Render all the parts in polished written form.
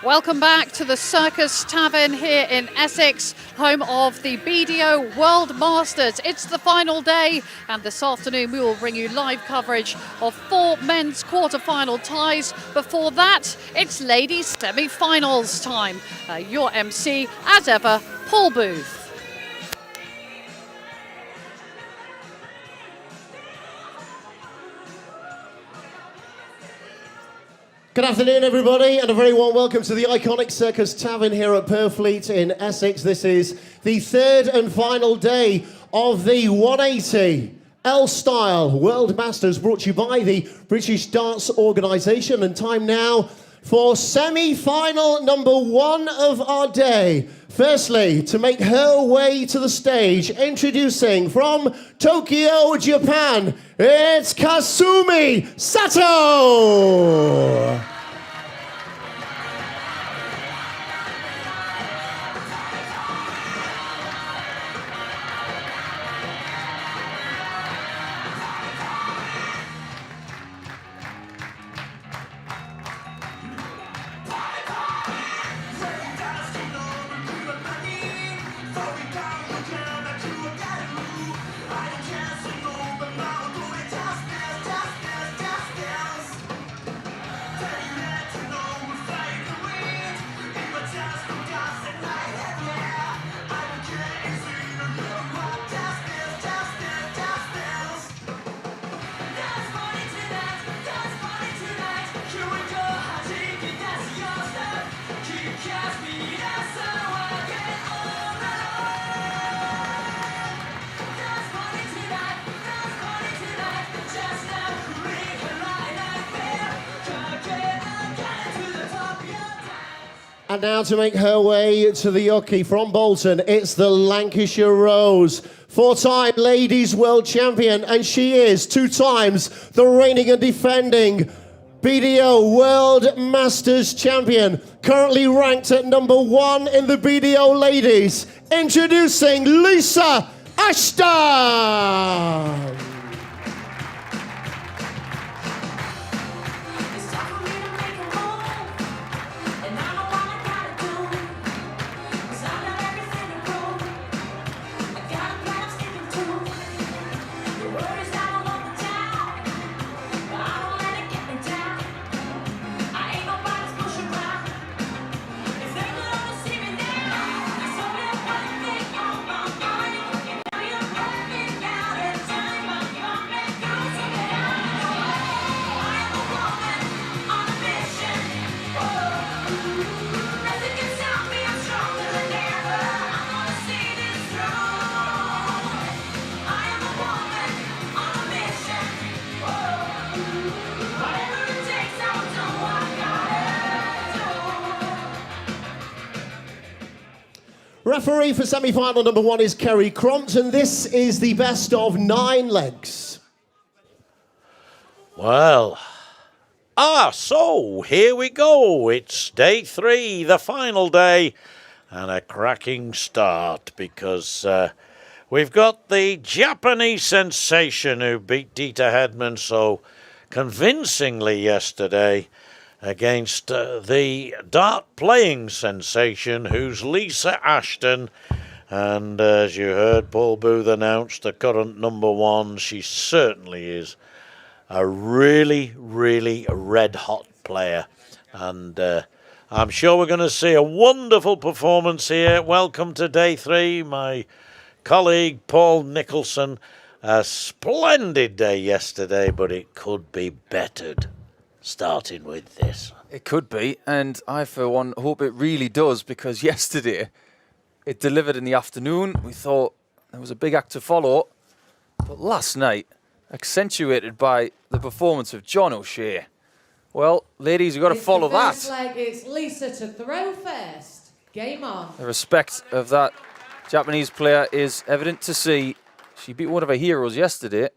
Welcome back to the Circus Tavern here in Essex, home of the BDO World Masters. It's the final day, and this afternoon we will bring you live coverage of 4 men's quarter-final ties. Before that, it's ladies' semi-finals time. Your MC, as ever, Paul Booth. Good afternoon, everybody, and a very warm welcome to the iconic Circus Tavern here at Purfleet in Essex. This is the third and final day of the 180 L-Style World Masters, brought to you by the British Darts Organisation. And time now for semi-final number 1 of our day. Firstly, to make her way to the stage, introducing from Tokyo, Japan, it's Kasumi Sato! And now to make her way to the Yuki from Bolton, it's the Lancashire Rose. 4-time ladies world champion, and she is 2 times the reigning and defending BDO World Masters champion. Currently ranked at number 1 in the BDO ladies. Introducing Lisa Ashton. Referee for semi-final number 1 is Kerry Cront, and this is the best of 9 legs. Well, so here we go. It's day 3, the final day, and a cracking start because we've got the Japanese sensation who beat Dieter Hedman so convincingly yesterday against the dart-playing sensation, who's Lisa Ashton. And as you heard Paul Booth announce, the current number 1, she certainly is a really, really red-hot player. And I'm sure we're going to see a wonderful performance here. Welcome to day 3, my colleague Paul Nicholson. A splendid day yesterday, but it could be bettered. Starting with this. It could be, and I for one hope it really does, because yesterday it delivered in the afternoon. We thought there was a big act to follow, but last night, accentuated by the performance of John O'Shea. Well, ladies, you've got to follow that. First leg, it's Lisa to throw first. Game on. The respect of that Japanese player is evident to see. She beat one of her heroes yesterday.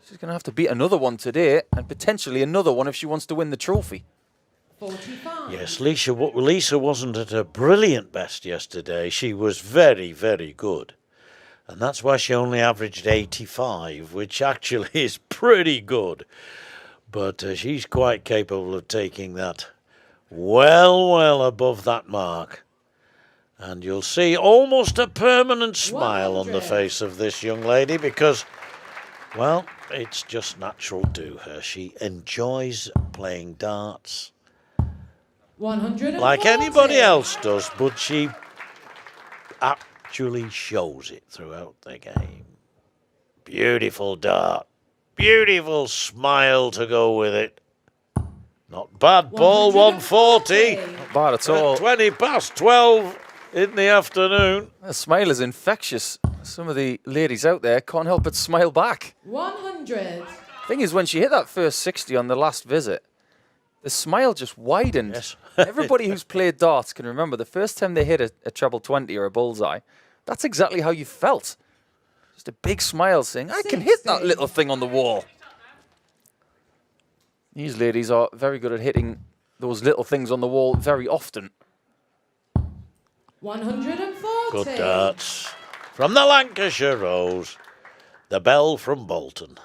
She's going to have to beat another one today, and potentially another one if she wants to win the trophy. 45. Yes, Lisa wasn't at her brilliant best yesterday. She was very, very good. And that's why she only averaged 85, which actually is pretty good. But she's quite capable of taking that well above that mark. And you'll see almost a permanent smile on the 100. face of this young lady because, well, it's just natural to her. She enjoys playing darts 140. like anybody else does, but she actually shows it throughout the game. Beautiful dart. Beautiful smile to go with it. Not bad ball, 140. Not bad at all. 20 past 12 in the afternoon. The smile is infectious. Some of the ladies out there can't help but smile back. 100. Thing is, when she hit that first 60 on the last visit, the smile just widened. Yes. Everybody who's played darts can remember the first time they hit a treble 20 or a bullseye, that's exactly how you felt. Just a big smile saying, I can hit that 60. little thing on the wall. These ladies are very good at hitting those little things on the wall very often. 140. Good darts. From the Lancashire Rose, the bell from Bolton.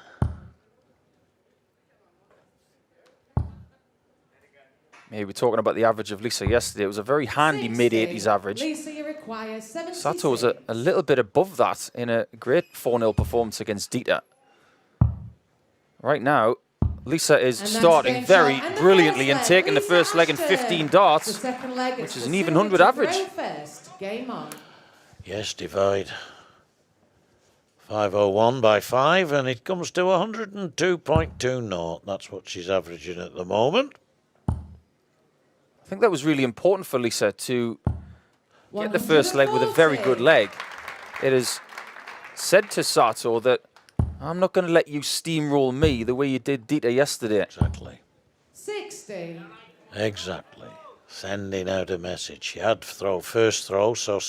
Maybe we're talking about the average of Lisa yesterday. It was a very handy 60. mid-80s average. Lisa, you require 76. Sato was a little bit above that in a great 4-0 performance against Dita. Right now, Lisa is And that's starting game very shot. And the brilliantly first and leg, taking the Lisa first leg in Ashton. 15 The darts. second leg, which it's is an Kasumi even 100 to average. throw first. Game on. Yes, divide 501 by 5, and it comes to 102.20. That's what she's averaging at the moment. I think that was really important for Lisa to get the first leg with a very good leg. It is said to Sato that I'm not going to let you steamroll me the way you did Dita yesterday. Exactly. 60. Exactly. Sending out a message. She had to throw first throw, so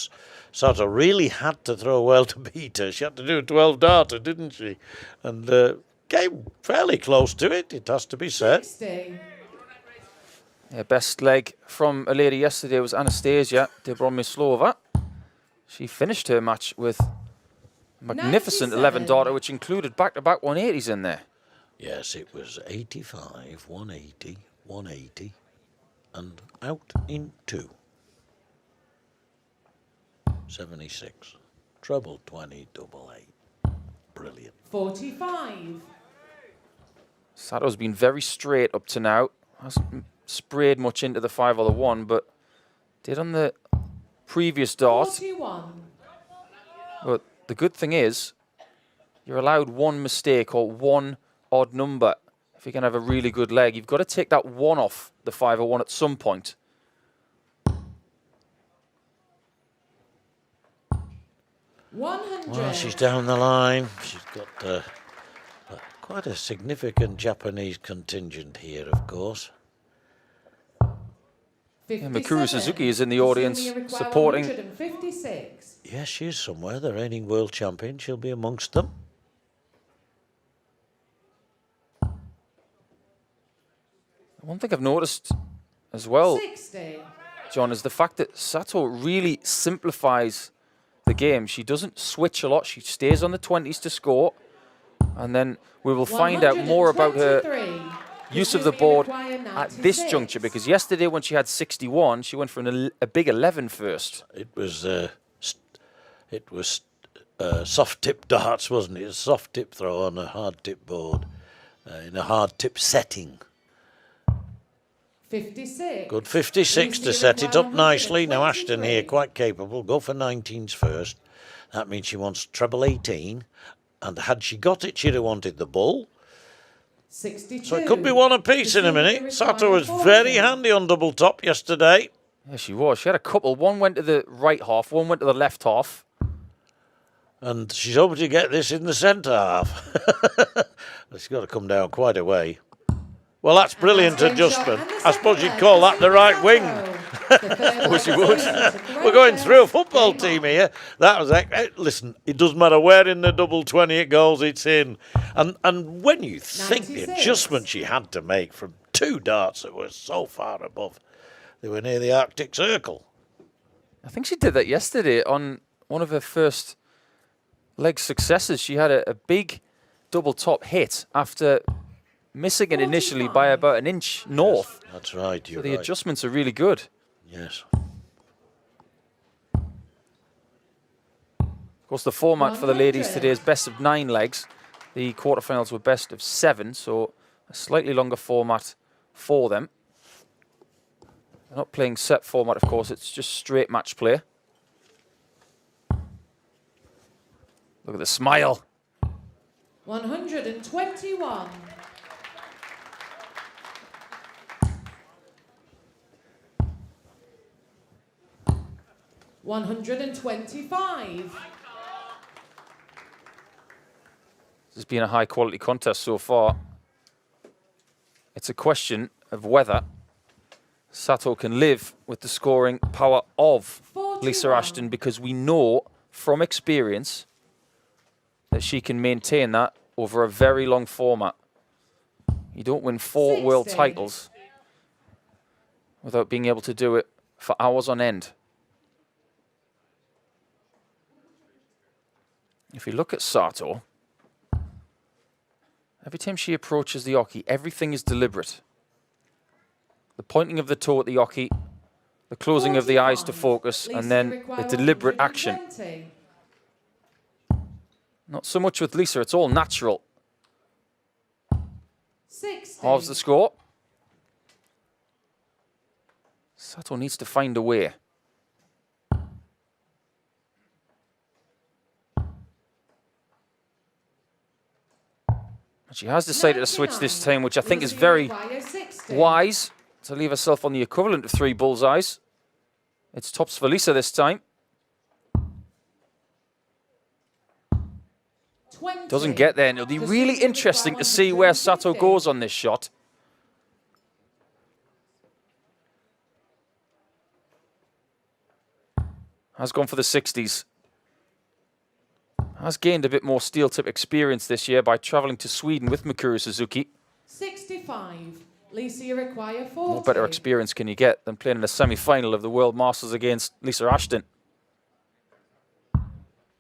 Sato really had to throw well to beat her. She had to do a 12-darter, didn't she? And came fairly close to it, it has to be said. 60. Yeah, best leg from a lady yesterday was Anastasia Debromislova. She finished her match with a magnificent 97. 11-darter, which included back-to-back 180s in there. Yes, it was 85, 180, 180, and out in 2. 76. Treble 20, double 8. Brilliant. 45. Sato's been very straight up to now. Hasn't sprayed much into the 5 or the 1, but did on the previous dart. 41. But the good thing is, you're allowed one mistake or one odd number. If you're going to have a really good leg, you've got to take that 1 off the 5 or 1 at some point. 100. Well, she's down the line. She's got quite a significant Japanese contingent here, of course. And Mikuru Suzuki is in the audience supporting. 156. Yes, she is somewhere. The reigning world champion. She'll be amongst them. One thing I've noticed as well, 60. John, is the fact that Sato really simplifies the game. She doesn't switch a lot. She stays on the 20s to score. And then we will find out more about her 123. use of the board at this juncture, because yesterday when she had 61, she went for a big 11 first. It was soft tip darts, wasn't it? A soft tip throw on a hard tip board in a hard tip setting. 56. Good 56 to set it up nicely. Now Ashton here, quite capable. Go for 19s first. That means she wants treble 18. And had she got it, she'd have wanted the bull. 62. So it could be one apiece in a minute. Sato was very handy on double top yesterday. Yeah, she was. She had a couple. One went to the right half, one went to the left half. And she's hoping to get this in the centre half. It's got to come down quite a way. Well, that's brilliant adjustment. I suppose you'd call that the right wing. Wish you would. We're going through a football team here. That was listen. It doesn't matter where in the double 20 it goes, it's in. And when you think the 96. adjustment she had to make from 2 darts that were so far above, they were near the Arctic Circle. I think she did that yesterday on one of her first leg successes. She had a big double top hit after missing it initially by about an inch north. Yes, that's right. So You're the right. adjustments are really good. Yes. Of course, the format for the ladies today is best of 9 legs. The quarterfinals were best of 7, so a slightly longer format for them. They're not playing set format, of course. It's just straight match play. Look at the smile. 121. 125. This has been a high-quality contest so far. It's a question of whether Sato can live with the scoring power of Lisa 41. Ashton, because we know from experience that she can maintain that over a very long format. You don't win 4 world 60. titles without being able to do it for hours on end. If you look at Sato, every time she approaches the oki, everything is deliberate. The pointing of the toe at the oki, the closing of the eyes to 41. focus, Lisa and then require the deliberate action. 120. Not so much with Lisa, it's all natural. 60. Halves the score. Sato needs to find a way. She has decided to switch this time, which I think is very wise, to leave herself on the equivalent of 3 bullseyes. It's tops for Lisa this time. 20. Doesn't get there, and it'll be really interesting to see where Sato goes on this shot. Has gone for the 60s. Has gained a bit more steel tip experience this year by travelling to Sweden with Mikuru Suzuki. 65. Lisa, you require 40. What better experience can you get than playing in a semi-final of the World Masters against Lisa Ashton?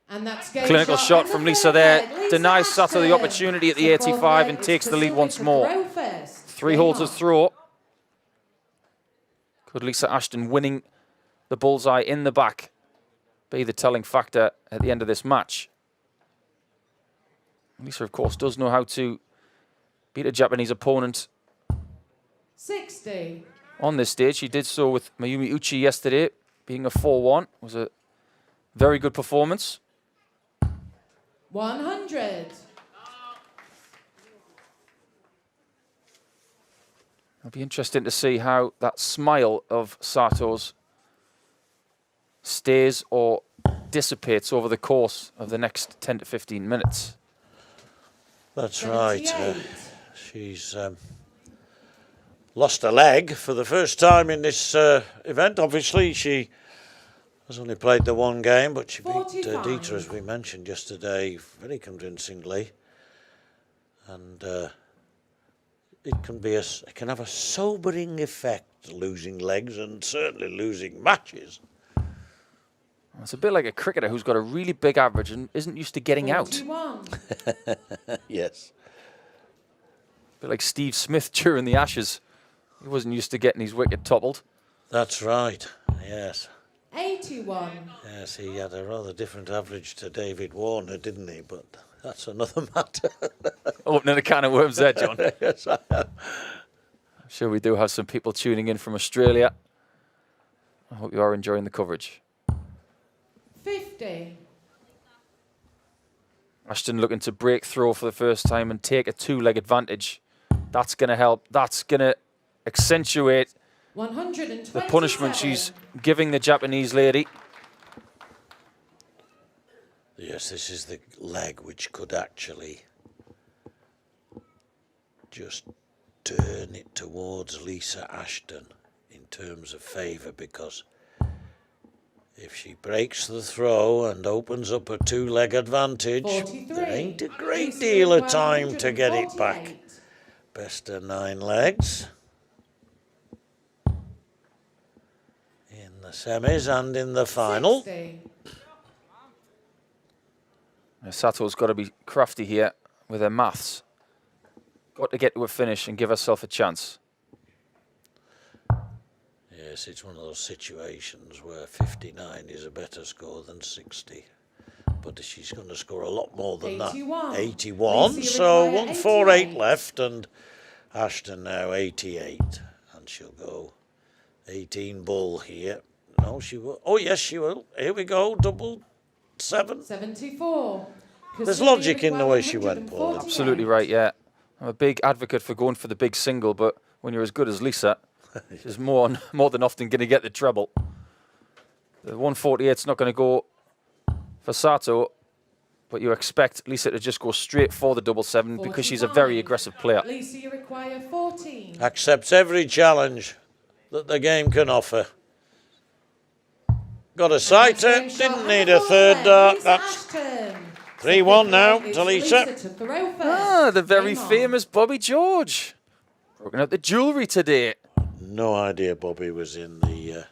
And that's game Clinical shot in the from Lisa third there. leg. Lisa Denies Sato the Ashton. opportunity at the The fourth 85 leg and is takes the lead Kasumi once more. Sato first. 3 Game holes on. of throw. Could Lisa Ashton winning the bullseye in the back be the telling factor at the end of this match? Lisa, of course, does know how to beat a Japanese opponent 60. on this stage. She did so with Mayumi Uchi yesterday, being a 4-1. It was a very good performance. 100. It'll be interesting to see how that smile of Sato's stays or dissipates over the course of the next 10 to 15 minutes. That's right. 78. She's lost a leg for the first time in this event. Obviously, she has only played the 1 game, but she beat 45. Dieter, as we mentioned yesterday, very convincingly. And it can have a sobering effect, losing legs and certainly losing matches. It's a bit like a cricketer who's got a really big average and isn't used to getting out. 41. Yes. A bit like Steve Smith during the Ashes. He wasn't used to getting his wicket toppled. That's right. Yes. 81. Yes, he had a rather different average to David Warner, didn't he? But that's another matter. Opening a can of worms there, John. Yes, I am. I'm sure we do have some people tuning in from Australia. I hope you are enjoying the coverage. 50. Ashton looking to break through for the first time and take a 2-leg advantage. That's going to help. That's going to accentuate 127. the punishment she's giving the Japanese lady. Yes, this is the leg which could actually just turn it towards Lisa Ashton in terms of favour, because if she breaks the throw and opens up a 2-leg advantage, 43. there ain't a great Lisa deal of requires time to get it 148. back. Best of 9 legs in the semis and in the final. 60. Sato's got to be crafty here with her maths. got to get to a finish and give herself a chance. Yes, it's one of those situations where 59 is a better score than 60. But she's going to score a lot more than 81. that. 81, Lisa so require 148 88. left, and Ashton now 88. And she'll go 18 bull here. No, she will. Oh, yes, she will. Here we go, double 7. 74. There's Kasumi logic in the require way she went, Paul. 148. Absolutely right, yeah. I'm a big advocate for going for the big single, but when you're as good as Lisa, she's more than often going to get the treble. The 148's not going to go for Sato, but you expect Lisa to just go straight for the double 7 because she's a very 45. aggressive player. Lisa, you require 14. Accepts every challenge that the game can offer. Got a sighter, didn't need a third dart. That's 3-1 now to Lisa. Ah, the very famous Bobby George. Broken out the jewellery today. No idea Bobby was in the...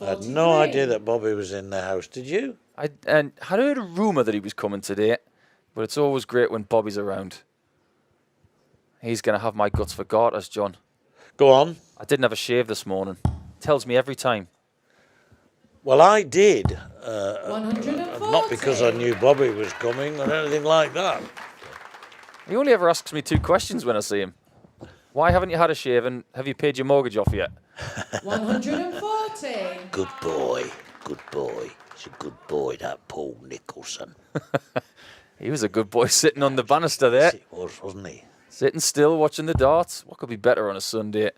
I had no idea that Bobby was in the house. Did you? I had heard a rumour that he was coming today, but it's always great when Bobby's around. He's going to have my guts for garters, John. Go on. I didn't have a shave this morning. Tells me every time. Well, I did. 140. Not because I knew Bobby was coming or anything like that. He only ever asks me 2 questions when I see him. Why haven't you had a shave and have you paid your mortgage off yet? 140. Good boy. Good boy. He's a good boy, that Paul Nicholson. He was a good boy sitting on the banister there. Yes, it was, wasn't he? Sitting still, watching the darts. What could be better on a Sunday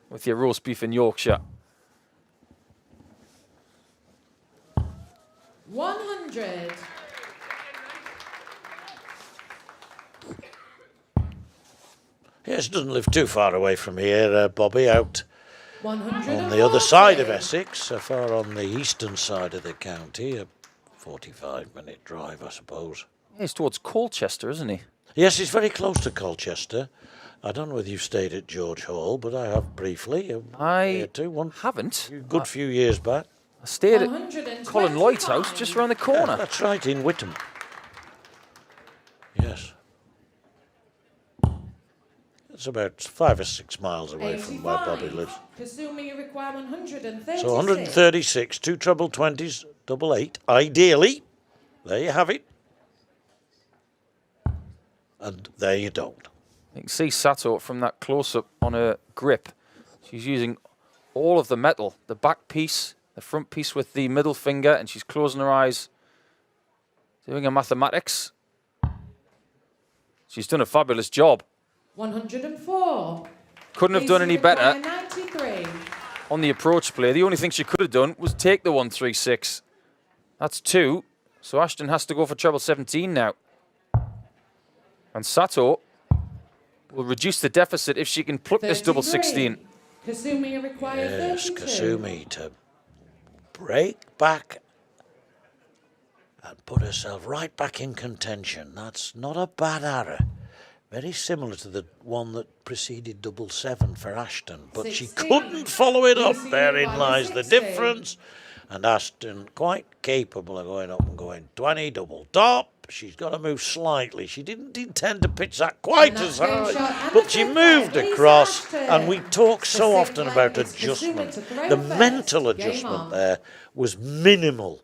with your roast beef in Yorkshire? 100. Yes, doesn't live too far away from here, Bobby, out 140. on the other side of Essex, so far on the eastern side of the county. A 45-minute drive, I suppose. He's towards Colchester, isn't he? Yes, he's very close to Colchester. I don't know whether you've stayed at George Hall, but I have briefly. I One haven't. good few years back. I stayed at 125. Colin Lloyd's house just around the Yeah, corner. that's right, in Whittam. Yes. It's about 5 or 6 miles away from where Bobby 85. lives. Kasumi, you require 136. So 136, 2 treble 20s, double 8. Ideally, there you have it. And there you don't. You can see Sato from that close-up on her grip. She's using all of the metal, the back piece, the front piece with the middle finger, and she's closing her eyes, doing her mathematics. She's done a fabulous job. 104. Couldn't have done any Lisa, you better require 93. on the approach play. The only thing she could have done was take the 136. That's 2. So Ashton has to go for treble 17 now. And Sato will reduce the deficit if she can pluck this double 16. 33. Kasumi, you require Yes, 32. Kasumi to break back and put herself right back in contention. That's not a bad arrow. Very similar to the one that preceded double 7 for Ashton. But she 16. couldn't follow it up. Lisa, you Therein require lies the 60. difference. And Ashton quite capable of going up and going 20 double top. She's got to move slightly. She didn't intend to pitch that quite And as that's game high, shot and but the she fifth moved leg, Lisa across. Ashton. And we talk so The often sixth about leg is Kasumi adjustment. to throw The first. mental Game adjustment on. there was minimal,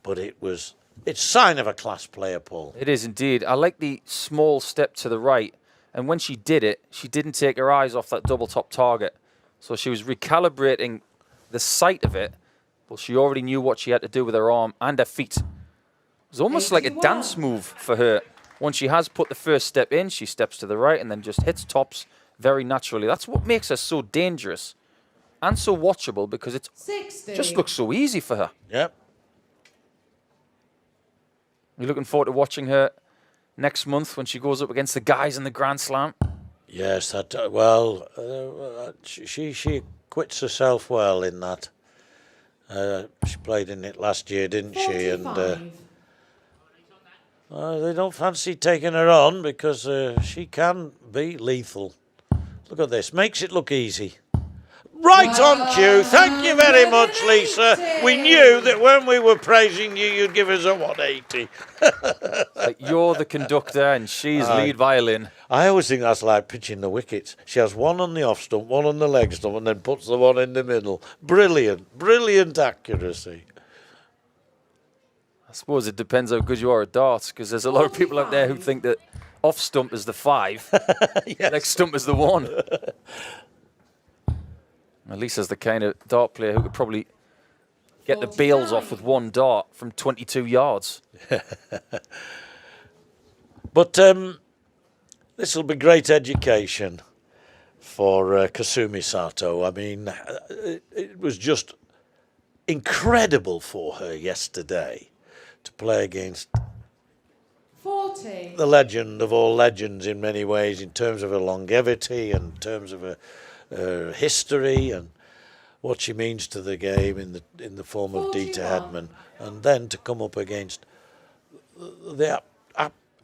but it's sign of a class player, Paul. It is indeed. I like the small step to the right. And when she did it, she didn't take her eyes off that double top target. So she was recalibrating the sight of it, but she already knew what she had to do with her arm and her feet. It was almost like a 81. dance move for her. Once she has put the first step in, she steps to the right and then just hits tops very naturally. That's what makes her so dangerous and so watchable, because it 60. just looks so easy for her. Yep. You're looking forward to watching her next month when she goes up against the guys in the Grand Slam. Yes, she quits herself well in that. She played in it last year, didn't she? And 45. they don't fancy taking her on because she can be lethal. Look at this, makes it look easy. Right on cue. Thank you very much, Lisa. We knew that when we were praising you, you'd give us a 180. Like you're the conductor and she's lead violin. I always think that's like pitching the wickets. She has one on the off stump, one on the leg stump, and then puts the one in the middle. Brilliant, brilliant accuracy. I suppose it depends how good you are at darts, because there's a lot of people out there who think that off stump is the 5, leg stump is the 1. Lisa's the kind of dart player who could probably get the bails off with one dart from 22 yards. But this will be great education for Kasumi Sato. I mean, it was just incredible for her yesterday to play against 40. the legend of all legends in many ways, in terms of her longevity and in terms of her history and what she means to the game in the form of Dieter 41. Hedman, and then to come up against the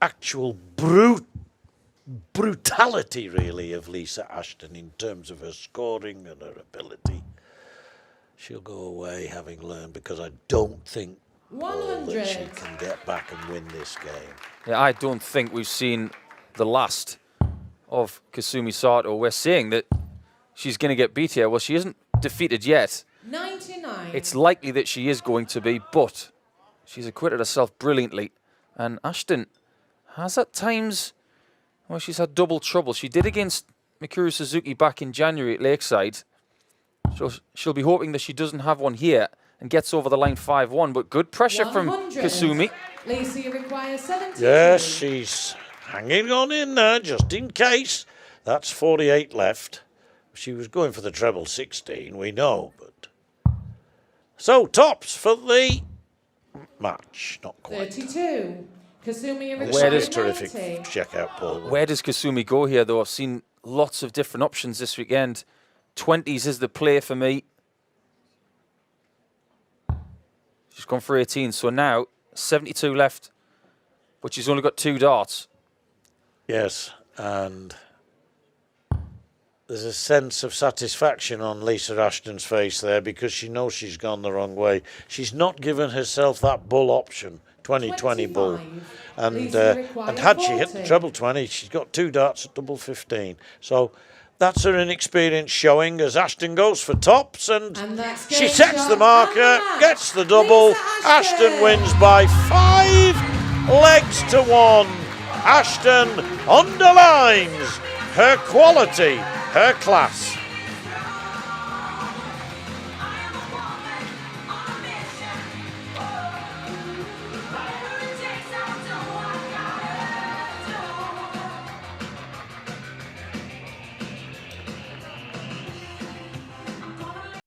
actual brutality, really, of Lisa Ashton in terms of her scoring and her ability. She'll go away having learned, because I don't think that she 100. can get back and win this game. Yeah, I don't think we've seen the last of Kasumi Sato. We're saying that she's going to get beat here. Well, she isn't defeated yet. 99. It's likely that she is going to be, but she's acquitted herself brilliantly. And Ashton has at times, well, she's had double trouble. She did against Mikuru Suzuki back in January at Lakeside. So she'll be hoping that she doesn't have one here and gets over the line 5-1. But good pressure from 100. Kasumi. Lisa, you require 70. Yes, she's hanging on in there just in case. That's 48 left. She was going for the treble 16, we know, but... So, tops for the match. Not quite. 32. Kasumi, you This require is terrific 90. check-out, Paul. Where does Kasumi go here, though? I've seen lots of different options this weekend. 20s is the play for me. She's gone for 18, so now 72 left, but she's only got 2 darts. Yes, and there's a sense of satisfaction on Lisa Ashton's face there, because she knows she's gone the wrong way. She's not given herself that bull option, 20-20 bull. 25. And Lisa, require had she hit the 40. treble 20, she's got 2 darts at double 15. So that's her inexperience showing as Ashton goes for tops, and that's she game sets shot the marker, and match. gets the double. Lisa Ashton. Ashton wins by 5 legs to 1. Ashton underlines her quality, her class.